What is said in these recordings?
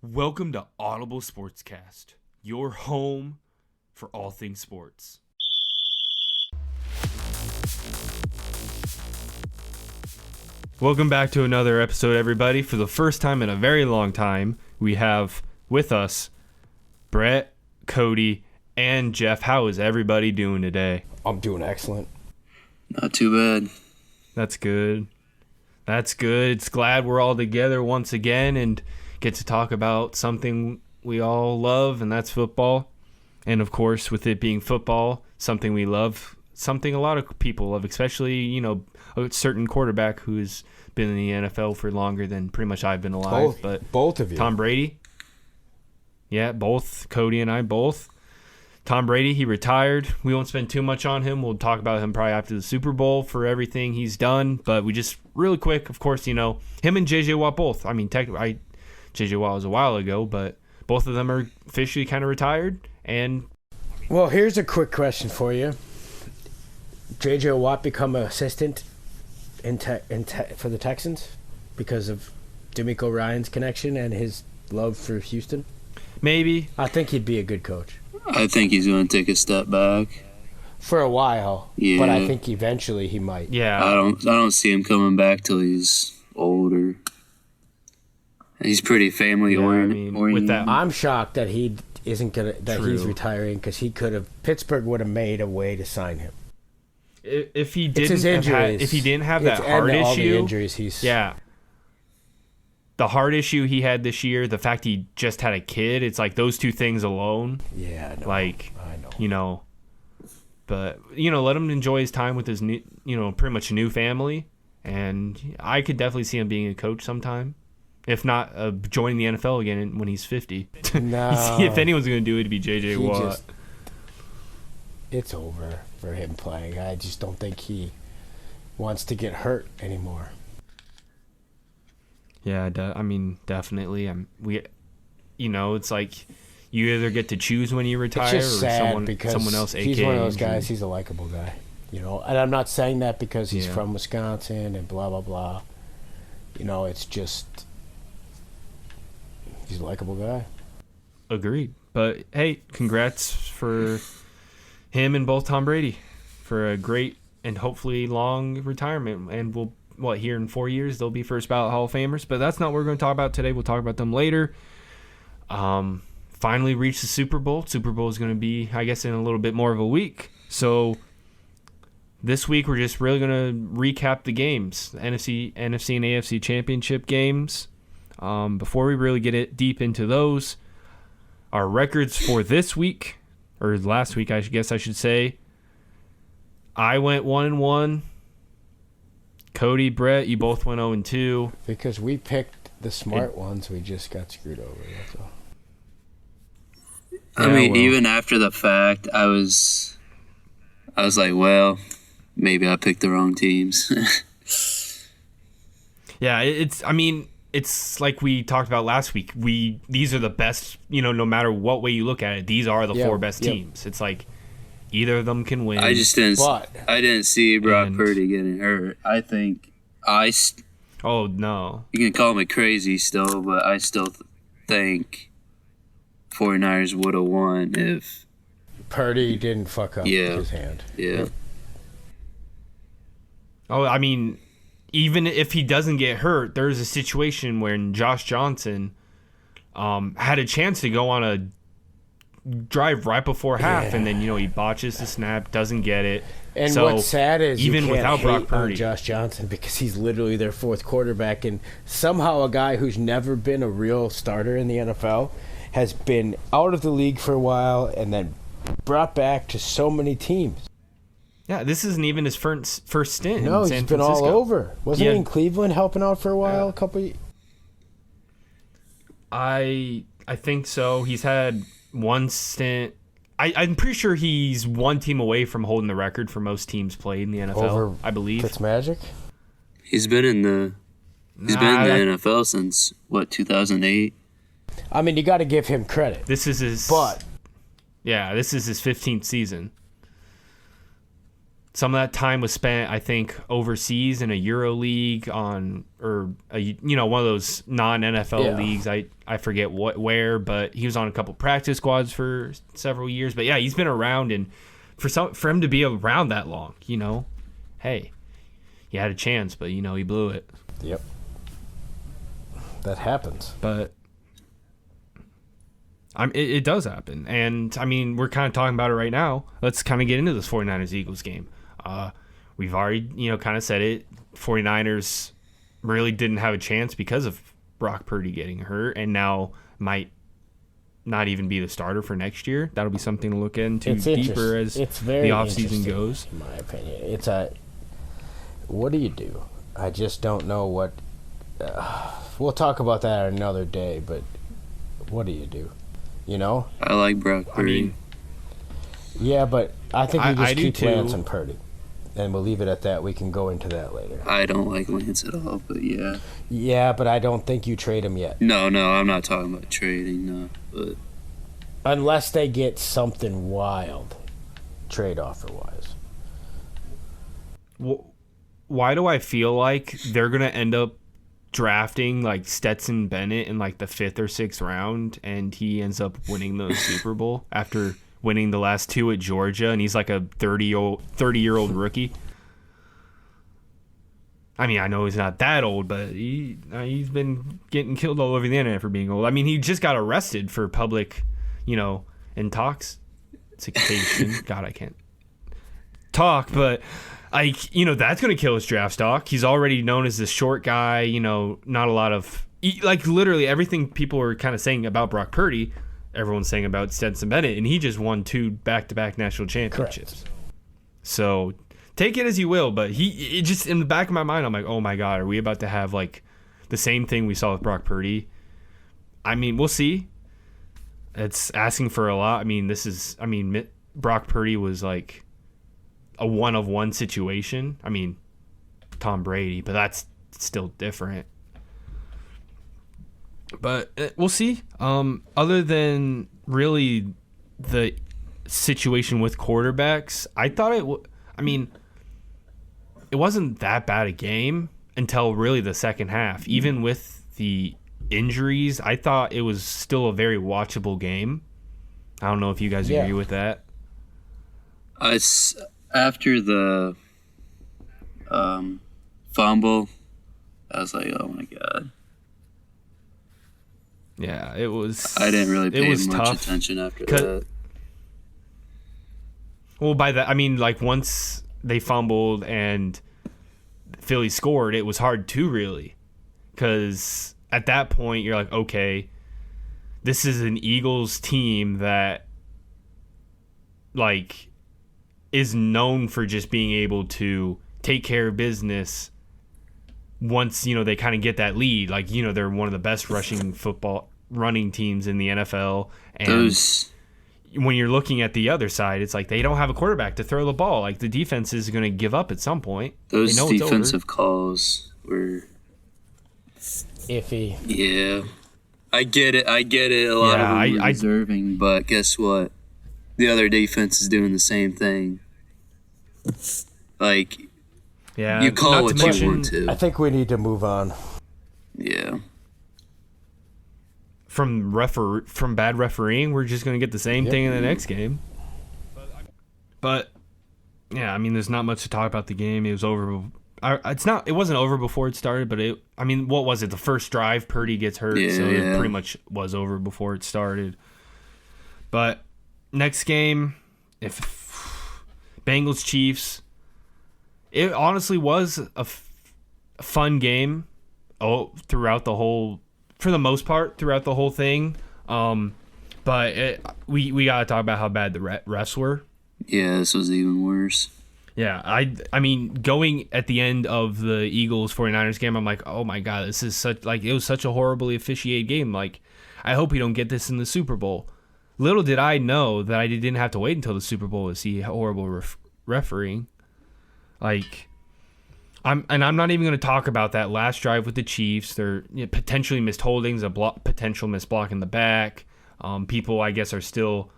Welcome to Audible Sportscast, your home for all things sports. Welcome back to another episode, everybody. For the first time in a very long time, we have with us Brett, Cody, and Jeff. How is everybody doing today? I'm doing excellent. Not too bad. That's good. That's good. It's glad we're all together once again and get to talk about something we all love, and that's football. And of course, with it being football, something we love, something a lot of people love, especially, a certain quarterback who's been in the NFL for longer than pretty much I've been alive. Both of you. Tom Brady. Yeah, both. Cody and I both. Tom Brady, he retired. We won't spend too much on him. We'll talk about him probably after the Super Bowl for everything he's done. But we just, really quick, of course, him and J.J. Watt both. I mean, technically, J.J. Watt was a while ago, but both of them are officially kind of retired. And well, here's a quick question for you. J.J. Watt become an assistant for the Texans because of DeMeco Ryans' connection and his love for Houston? Maybe. I think he'd be a good coach. I think he's going to take a step back for a while. Yeah, but I think eventually he might. Yeah, I don't see him coming back till he's older. He's pretty family oriented. With that, I'm shocked that he isn't gonna True. he's retiring because Pittsburgh would have made a way to sign him. if he It's his didn't injuries. if he didn't have that It's- heart and all the issue, injuries the heart issue he had this year, the fact he just had a kid, it's like those two things alone. Yeah, I know. Like, I know. But let him enjoy his time with his new, pretty much new family, and I could definitely see him being a coach sometime, if not joining the NFL again when he's 50. No. If anyone's going to do it, it'd be J.J. Watt. It's over for him playing. I just don't think he wants to get hurt anymore. Yeah, definitely. It's like you either get to choose when you retire, It's just or sad because someone else. he's AKA one of those injured. guys. He's a likable guy, And I'm not saying that because he's Yeah. from Wisconsin and blah blah blah. It's just he's a likable guy. Agreed. But hey, congrats for him and both Tom Brady for a great and hopefully long retirement. And here in 4 years they'll be first ballot Hall of Famers. But that's not what we're going to talk about today. We'll talk about them later. Finally reached the Super Bowl. Super Bowl is going to be, I guess, in a little bit more of a week. So this week we're just really going to recap the games, the NFC and AFC Championship games. Before we really get deep into those, our records for this week, or last week, I guess I should say. I went 1-1. Cody, Brett, you both went 0-2. Because we picked the smart ones, we just got screwed over. That's all. Even after the fact, I was like, well, maybe I picked the wrong teams. Yeah, it's like we talked about last week. These are the best, no matter what way you look at it, these are the four best teams. It's like either of them can win. I didn't see Brock Purdy getting hurt. I think oh, no. You can call me crazy still, but I still think 49ers would have won if Purdy didn't fuck up his hand. Yeah. Oh, even if he doesn't get hurt, there's a situation when Josh Johnson had a chance to go on a drive right before half, and then he botches the snap, doesn't get it. And so what's sad is even you can't without Brock hate Purdy, on Josh Johnson because he's literally their fourth quarterback, and somehow a guy who's never been a real starter in the NFL has been out of the league for a while and then brought back to so many teams. Yeah, this isn't even his first stint. No, in San he's been Francisco. all over. Wasn't he in Cleveland helping out for a while? A couple. I think so. He's had one stint. I'm pretty sure he's one team away from holding the record for most teams played in the NFL. I believe. Fitzmagic? He's been in the NFL since 2008. You got to give him credit. This is his 15th season. some of that time was spent, I think, overseas in a Euro League one of those non-NFL leagues. I forget where, but he was on a couple practice squads for several years. But yeah, he's been around, and for him to be around that long, hey, he had a chance, but he blew it. Yep. That happens. But it does happen. And, I mean, we're kind of talking about it right now. Let's kind of get into this 49ers-Eagles game. We've already, kind of said it. 49ers really didn't have a chance because of Brock Purdy getting hurt, and now might not even be the starter for next year. That'll be something to look into deeper as the offseason goes. In my opinion. What do you do? I just don't know what... we'll talk about that another day, but what do you do? I like Brock Purdy. Yeah, but I think we just keep Lance and Purdy. And we'll leave it at that. We can go into that later. I don't like Lance at all, but yeah. Yeah, but I don't think you trade him yet. No, I'm not talking about trading, no. But unless they get something wild, trade offer-wise. Why do I feel like they're going to end up drafting like Stetson Bennett in like the 5th or 6th round, and he ends up winning the Super Bowl after winning the last 2 at Georgia, and he's like a 30-year-old rookie? I mean, I know he's not that old, but he's been getting killed all over the internet for being old. I mean, he just got arrested for public, intoxication. God, I can't talk, but that's going to kill his draft stock. He's already known as this short guy, not a lot of, literally everything people are kind of saying about Brock Purdy, everyone's saying about Stetson Bennett, and he just won 2 back-to-back national championships. Correct. So take it as you will, but it just in the back of my mind, I'm like, oh my God, are we about to have like the same thing we saw with Brock Purdy? I mean, we'll see. It's asking for a lot. I mean, Brock Purdy was like a one-of-one situation. I mean, Tom Brady, but that's still different. But we'll see. Other than really the situation with quarterbacks, I thought it wasn't that bad a game until really the second half. Even with the injuries, I thought it was still a very watchable game. I don't know if you guys agree with that. After the fumble, I was like, oh my God. Yeah, it was. I didn't really pay much attention after that. Well, by that, I mean, like, once they fumbled and Philly scored, it was hard to really. Because at that point, you're like, okay, this is an Eagles team that, like, is known for just being able to take care of business once, they kind of get that lead. Like, they're one of the best running teams in the NFL. And when you're looking at the other side, it's like they don't have a quarterback to throw the ball. Like, the defense is going to give up at some point. Those defensive calls were iffy. Yeah. I get it. A lot of them were deserving, but guess what? The other defense is doing the same thing. Like, yeah, you call what you want to. I think we need to move on. Yeah. From bad refereeing, we're just going to get the same thing in the next game. But yeah, I mean, there's not much to talk about the game. It was over. It wasn't over before it started, but what was it? The first drive, Purdy gets hurt, it pretty much was over before it started. But next game, if Bengals Chiefs, it honestly was a fun game. Throughout the whole thing. But we got to talk about how bad the refs were. Yeah, this was even worse. Yeah, I mean, going at the end of the Eagles 49ers game, I'm like, oh my God, this is it was such a horribly officiated game. Like, I hope we don't get this in the Super Bowl. Little did I know that I didn't have to wait until the Super Bowl to see horrible refereeing. Like, I'm not even going to talk about that last drive with the Chiefs. They're potentially missed holdings, potential missed block in the back. People, I guess, are still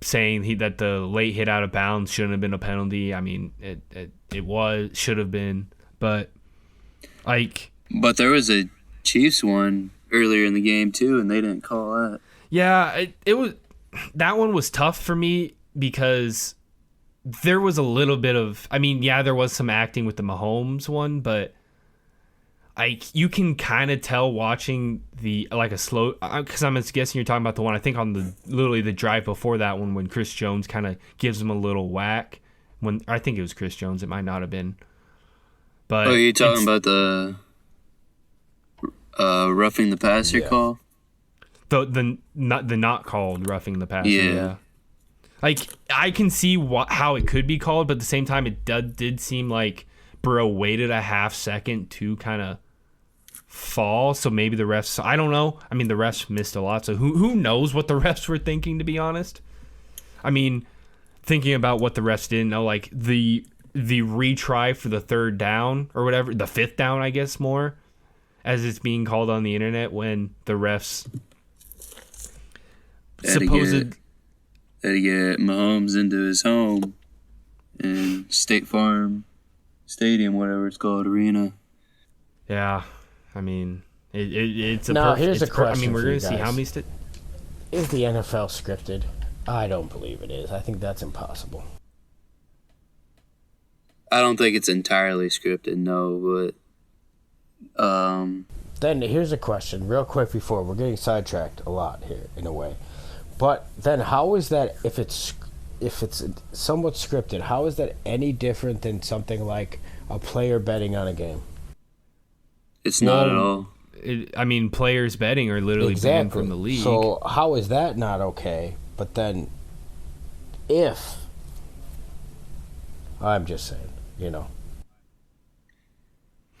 saying that the late hit out of bounds shouldn't have been a penalty. I mean, it should have been, but like. But there was a Chiefs one earlier in the game too, and they didn't call that. Yeah, that one was tough for me because there was a little bit of. I mean, yeah, there was some acting with the Mahomes one, but. You can kind of tell watching a slow, because I'm guessing you're talking about the one I think on literally the drive before that one when Chris Jones kind of gives him a little whack. When I think it was Chris Jones, it might not have been. But you're talking about the roughing the passer call? The not called roughing the passer. Yeah. Like I can see how it could be called, but at the same time, it did seem like Burrow waited a half second to kind of fall, so maybe the refs, I don't know. I mean, the refs missed a lot, so who knows what the refs were thinking, to be honest. I mean, thinking about what the refs didn't know, like the retry for the third down or whatever, the fifth down, I guess, more, as it's being called on the internet when the refs had to get Mahomes into his home and State Farm Stadium, whatever it's called, arena. Yeah, I mean, it's a. Now here's a question. I mean, we're going to see how many. Is the NFL scripted? I don't believe it is. I think that's impossible. I don't think it's entirely scripted, no, but. Then here's a question, real quick, before we're getting sidetracked a lot here, in a way. But then, how is that if it's somewhat scripted? How is that any different than something like a player betting on a game? It's not at all. I mean, players betting are literally banned from the league. So how is that not okay? But then, if I'm just saying,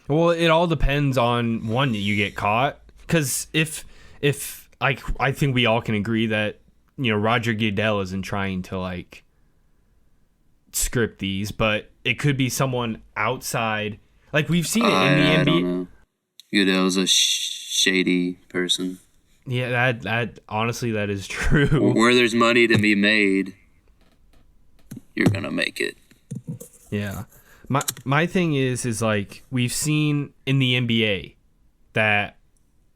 Well, it all depends on one that you get caught. Because if I think we all can agree that Roger Goodell isn't trying to script these, but it could be someone outside. Like we've seen it in the NBA. I don't know. Goodell's a shady person. Yeah, that honestly, that is true. Where there's money to be made, you're gonna make it. Yeah, my thing is like we've seen in the NBA that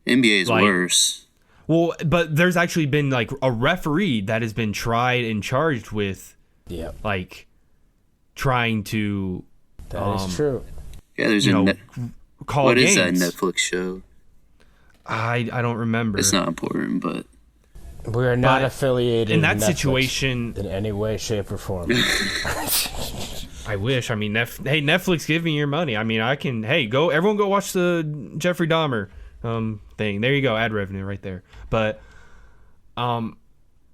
NBA is worse. Well, but there's actually been like a referee that has been tried and charged with, trying to. That is true. Yeah, there's call what games. Is that Netflix show? I don't remember. It's not important, but we're not affiliated in that Netflix situation in any way, shape, or form. I wish. I mean, hey, Netflix, give me your money. I mean, I can. Hey, everyone go watch the Jeffrey Dahmer thing. There you go, ad revenue right there. But when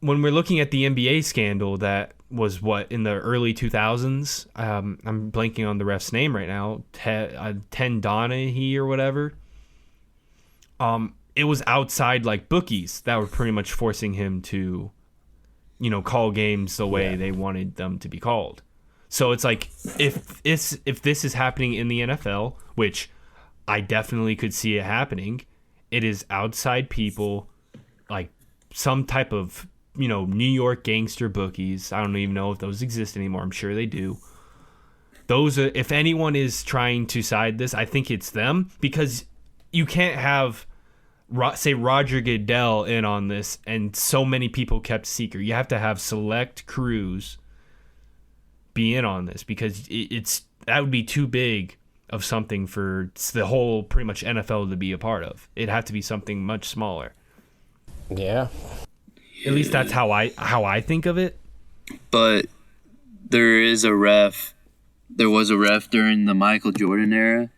we're looking at the NBA scandal that was in the early 2000s, I'm blanking on the ref's name right now, Ten Donaghy or whatever. It was outside bookies that were pretty much forcing him to, call games the way they wanted them to be called. So it's like if this is happening in the NFL, which I definitely could see it happening, it is outside people, like some type of New York gangster bookies. I don't even know if those exist anymore. I'm sure they do. Those are, if anyone is trying to side this, I think it's them, because you can't have say Roger Goodell in on this and so many people kept secret. You have to have select crews be in on this, because that would be too big of something for the whole pretty much NFL to be a part of. It'd have to be something much smaller. Yeah. At least that's how I think of it. But there was a ref during the Michael Jordan era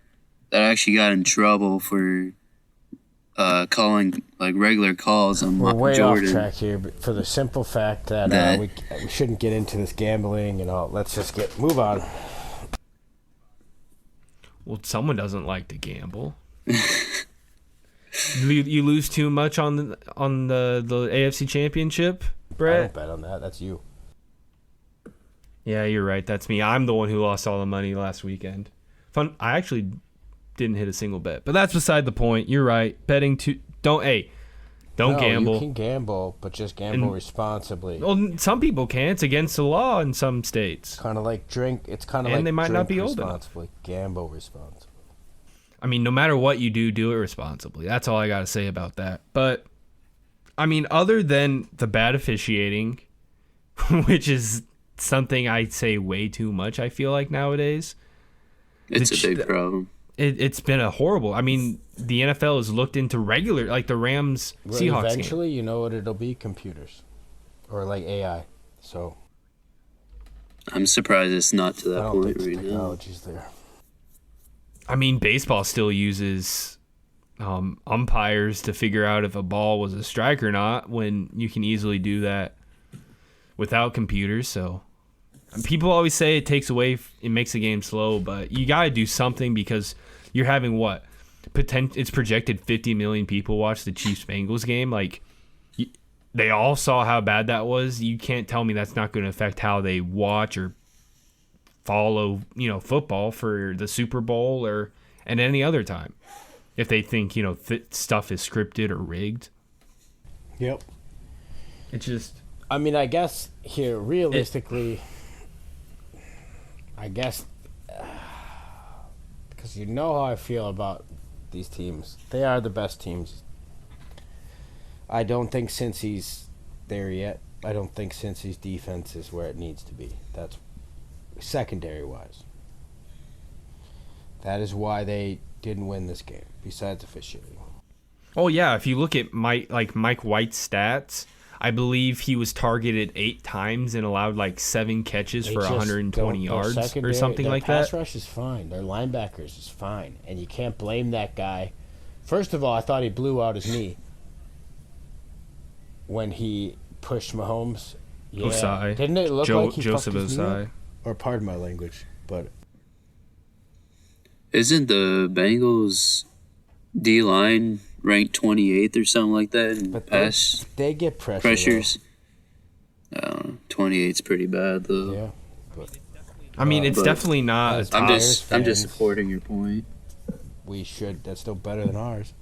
that actually got in trouble for calling regular calls on Jordan. We're way off track here, but for the simple fact that we shouldn't get into this gambling and all. Let's just move on. Well, someone doesn't like to gamble. You lose too much on the AFC Championship, Brett? I don't bet on that. That's you. Yeah, you're right. That's me. I'm the one who lost all the money last weekend. Fun. I actually didn't hit a single bet, but that's beside the point. You're right. Betting don't Don't gamble. You can gamble, but just gamble responsibly. Well, some people can. It's against the law in some states. Kind of like drink. It's kind of And like they might drink not be old responsibly. Gamble responsibly. I mean, no matter what you do, do it responsibly. That's all I got to say about that. But, I mean, other than the bad officiating, which is something I say way too much, I feel like, nowadays. It's a big problem. It's been a horrible. I mean, the NFL has looked into regular, like the Rams Seahawks game. Eventually, you know what it'll be? Computers. Or like AI. So. I'm surprised it's not to that point right now. Technology's there. I mean, baseball still uses umpires to figure out if a ball was a strike or not, when you can easily do that without computers. So people always say it makes the game slow, but you got to do something, because you're having it's projected 50 million people watch the Chiefs-Bengals game. Like, they all saw how bad that was. You can't tell me that's not going to affect how they watch or follow, football for the Super Bowl or at any other time, if they think, stuff is scripted or rigged. Yep. It's just... I mean, I guess here, realistically, because you know how I feel about these teams. They are the best teams. I don't think Cincy's there yet. I don't think Cincy's defense is where it needs to be. That's secondary-wise. That is why they didn't win this game, besides officiating. Oh, yeah, if you look at Mike White's stats, I believe he was targeted 8 times and allowed 7 catches for 120 yards or something like that. Their pass rush is fine. Their linebackers is fine. And you can't blame that guy. First of all, I thought he blew out his knee when he pushed Mahomes. Yeah. Osai. Didn't it look like he Joseph fucked his knee Osai. up? Or pardon my language, but... Isn't the Bengals D-line ranked 28th or something like that in pass they get pressures? 28's pretty bad, though. Yeah. But, I mean, it's definitely not a top. I'm just supporting your point. We should. That's still better than ours.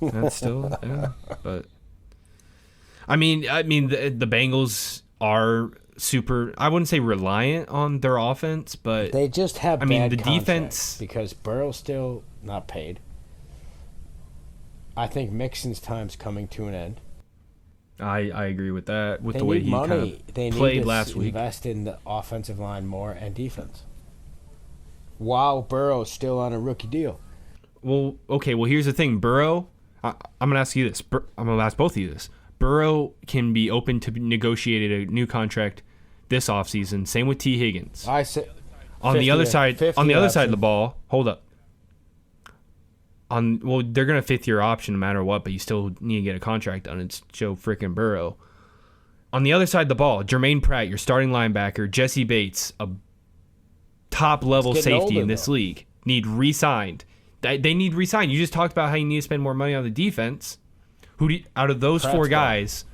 That's still, yeah, but... I mean, the Bengals are super. I wouldn't say reliant on their offense, but they just have. The defense, because Burrow's still not paid. I think Mixon's time's coming to an end. I agree with that. With the way he kind of played last week, invest in the offensive line more and defense. While Burrow's still on a rookie deal. Well, okay. Well, here's the thing, Burrow. I'm gonna ask you this. I'm gonna ask both of you this. Burrow can be open to negotiate a new contract this offseason. Same with T. Higgins. I said on the other side of the ball. Hold up. They're gonna 5th-year option no matter what, but you still need to get a contract done. It's Joe freaking Burrow. On the other side of the ball, Jermaine Pratt, your starting linebacker, Jesse Bates, a top-level safety in this league, need re-signed. They need re-signed. You just talked about how you need to spend more money on the defense. Out of those Pratt's 4 guys,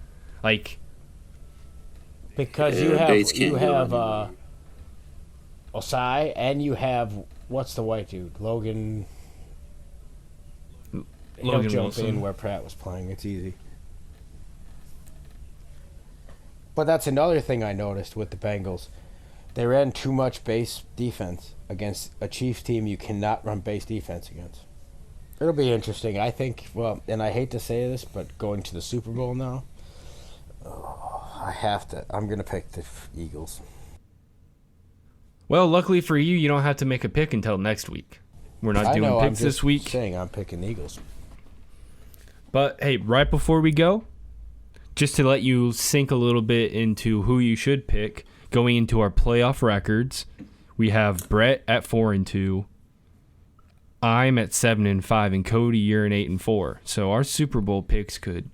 because you have Osai and you have what's the white dude, Logan He'll jump Wilson. In where Pratt was playing. It's easy. But that's another thing I noticed with the Bengals. They ran too much base defense against a Chiefs team you cannot run base defense against. It'll be interesting. I think, and I hate to say this, but going to the Super Bowl now, I'm going to pick the Eagles. Well, luckily for you, you don't have to make a pick until next week. We're not doing picks this week. I'm picking the Eagles. But, hey, right before we go, just to let you sink a little bit into who you should pick, going into our playoff records, we have Brett at 4-2. I'm at 7-5, and Cody, you're at 8-4. So our Super Bowl picks could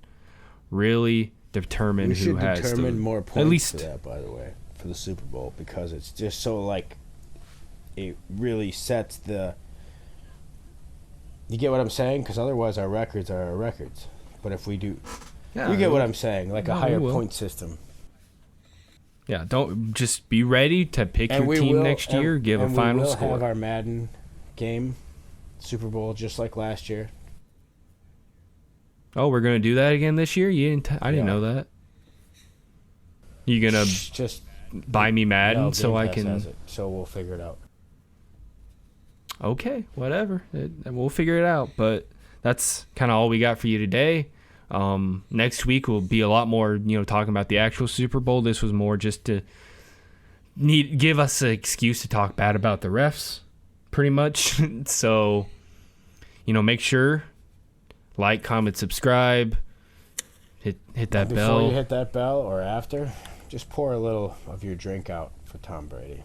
really determine who has to determine more points at least for that, by the way, for the Super Bowl, because it's just so it really sets the. You get what I'm saying? Because otherwise our records are our records. But if we do, you get what I'm saying, a higher point system. Yeah, don't just be ready to pick your team next year. Give a final score. We will have our Madden game, Super Bowl, just like last year. Oh, we're gonna do that again this year? I didn't know that. You gonna just buy me Madden so I can? Has it, so we'll figure it out. Okay, whatever. We'll figure it out. But that's kind of all we got for you today. Next week will be a lot more, talking about the actual Super Bowl. This was more just to give us an excuse to talk bad about the refs, pretty much. So, make sure like, comment, subscribe, hit that bell. Before you hit that bell or after, just pour a little of your drink out for Tom Brady.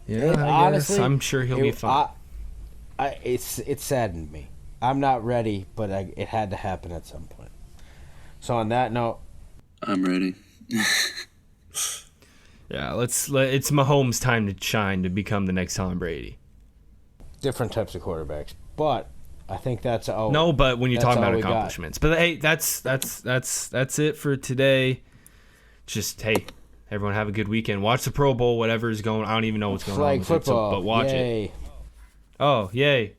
Yeah, honestly, I'm sure he'll be fine. It saddened me. I'm not ready, but it had to happen at some point. So on that note, I'm ready. Yeah, it's Mahomes' time to shine to become the next Tom Brady. Different types of quarterbacks, but I think that's no. But when you're talking about accomplishments, but hey, that's it for today. Just everyone have a good weekend. Watch the Pro Bowl, whatever is going. I don't even know what's going on with football, but watch it. Oh, yay!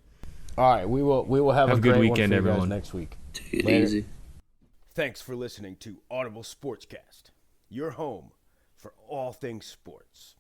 All right, we will have a good great weekend, one for you everyone. guys next week. Take it easy. Thanks for listening to Audible Sportscast, your home for all things sports.